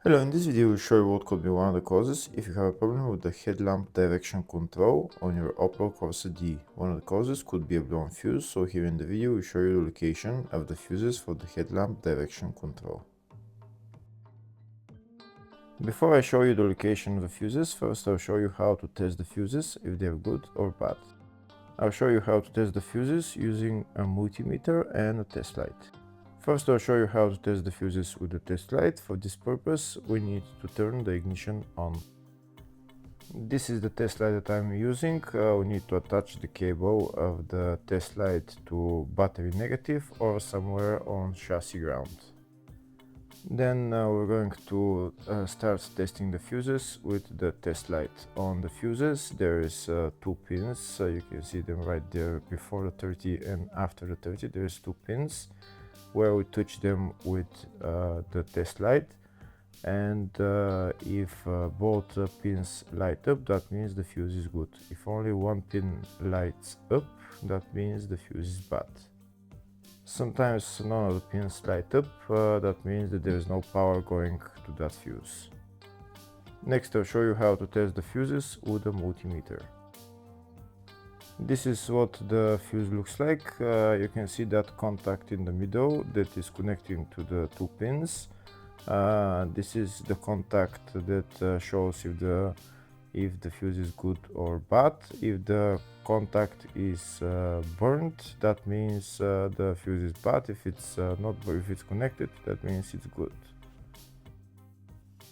Hello, in this video we'll show you what could be one of the causes if you have a problem with the headlamp direction control on your Opel Corsa D. One of the causes could be a blown fuse, so here in the video we'll show you the location of the fuses for the headlamp direction control. Before I show you the location of the fuses, first I'll show you how to test the fuses, if they're good or bad. I'll show you how to test the fuses using a multimeter and a test light. First, I'll show you how to test the fuses with the test light. For this purpose, we need to turn the ignition on. This is the test light that I'm using. We need to attach the cable of the test light to battery negative or somewhere on chassis ground. Then we're going to start testing the fuses with the test light. On the fuses there is 2 pins, you can see them right there before the 30 and after the 30 there's 2 pins where we touch them with the test light, and if both pins light up, that means the fuse is good. If only one pin lights up, that means the fuse is bad. Sometimes none of the pins light up, that means that there is no power going to that fuse. Next I'll show you how to test the fuses with a multimeter. This is what the fuse looks like. You can see that contact in the middle that is connecting to the 2 pins. This is the contact that shows if the fuse is good or bad. If the contact is burnt, that means the fuse is bad. If it's if it's connected, that means it's good.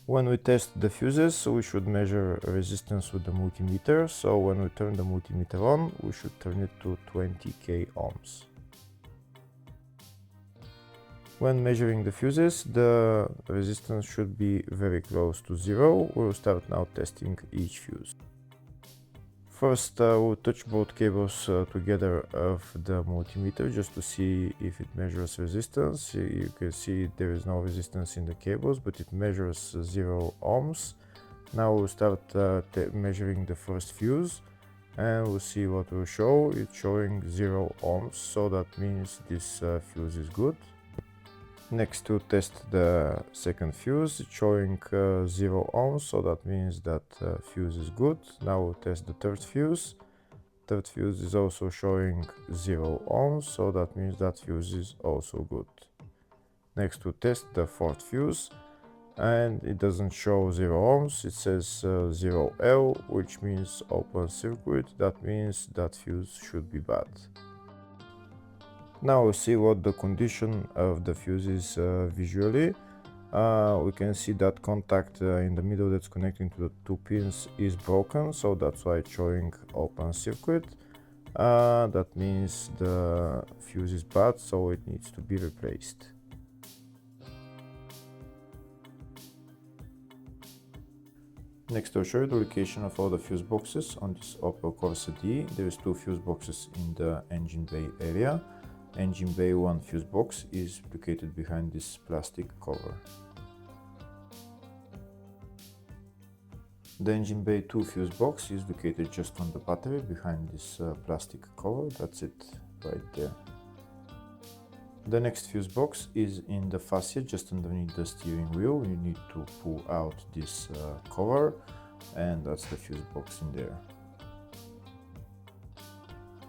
When we test the fuses, we should measure resistance with the multimeter. So when we turn the multimeter on, we should turn it to 20k ohms. When measuring the fuses, the resistance should be very close to 0. We'll start now testing each fuse. First, we'll touch both cables together of the multimeter just to see if it measures resistance. You can see there is no resistance in the cables, but it measures 0 ohms. Now we'll start measuring the first fuse, and we'll see what will show. It's showing 0 ohms, so that means this fuse is good. Next, to test the second fuse, it's showing 0 ohms, so that means that fuse is good. Now we'll test the third fuse. Third fuse is also showing 0 ohms, so that means that fuse is also good. Next, we'll test the fourth fuse, and it doesn't show 0 ohms, it says 0L, which means open circuit. That means that fuse should be bad. Now we'll see what the condition of the fuse is visually. We can see that contact in the middle that's connecting to the 2 pins is broken, so that's why it's showing open circuit. That means the fuse is bad, so it needs to be replaced. Next I'll show you the location of all the fuse boxes on this Opel Corsa D. There is 2 fuse boxes in the engine bay area. Engine bay 1 fuse box is located behind this plastic cover. The engine bay 2 fuse box is located just on the battery behind this plastic cover. That's it right there. The next fuse box is in the fascia just underneath the steering wheel. You need to pull out this cover, and that's the fuse box in there.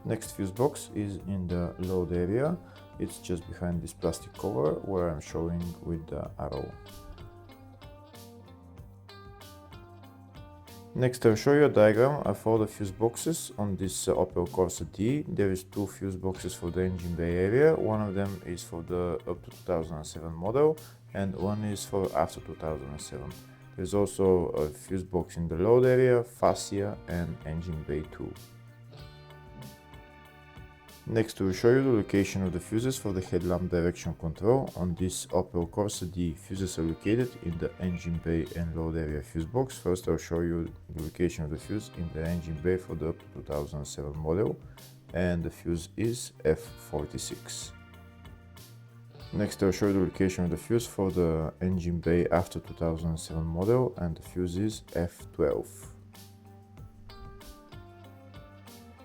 Next fuse box is in the load area. It's just behind this plastic cover where I'm showing with the arrow. Next I'll show you a diagram of all the fuse boxes on this Opel Corsa D. There is 2 fuse boxes for the engine bay area. One of them is for the up to 2007 model and one is for after 2007. There's also a fuse box in the load area, fascia and engine bay 2. Next we'll show you the location of the fuses for the headlamp direction control. On this Opel Corsa D, fuses are located in the engine bay and load area fuse box. First I'll show you the location of the fuse in the engine bay for the up to 2007 model, and the fuse is F46. Next I'll show you the location of the fuse for the engine bay after 2007 model, and the fuse is F12.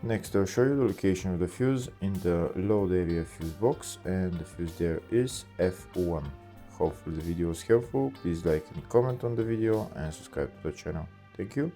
Next I'll show you the location of the fuse in the load area fuse box, and the fuse there is F1. Hopefully the video was helpful. Please like and comment on the video and subscribe to the channel. Thank you.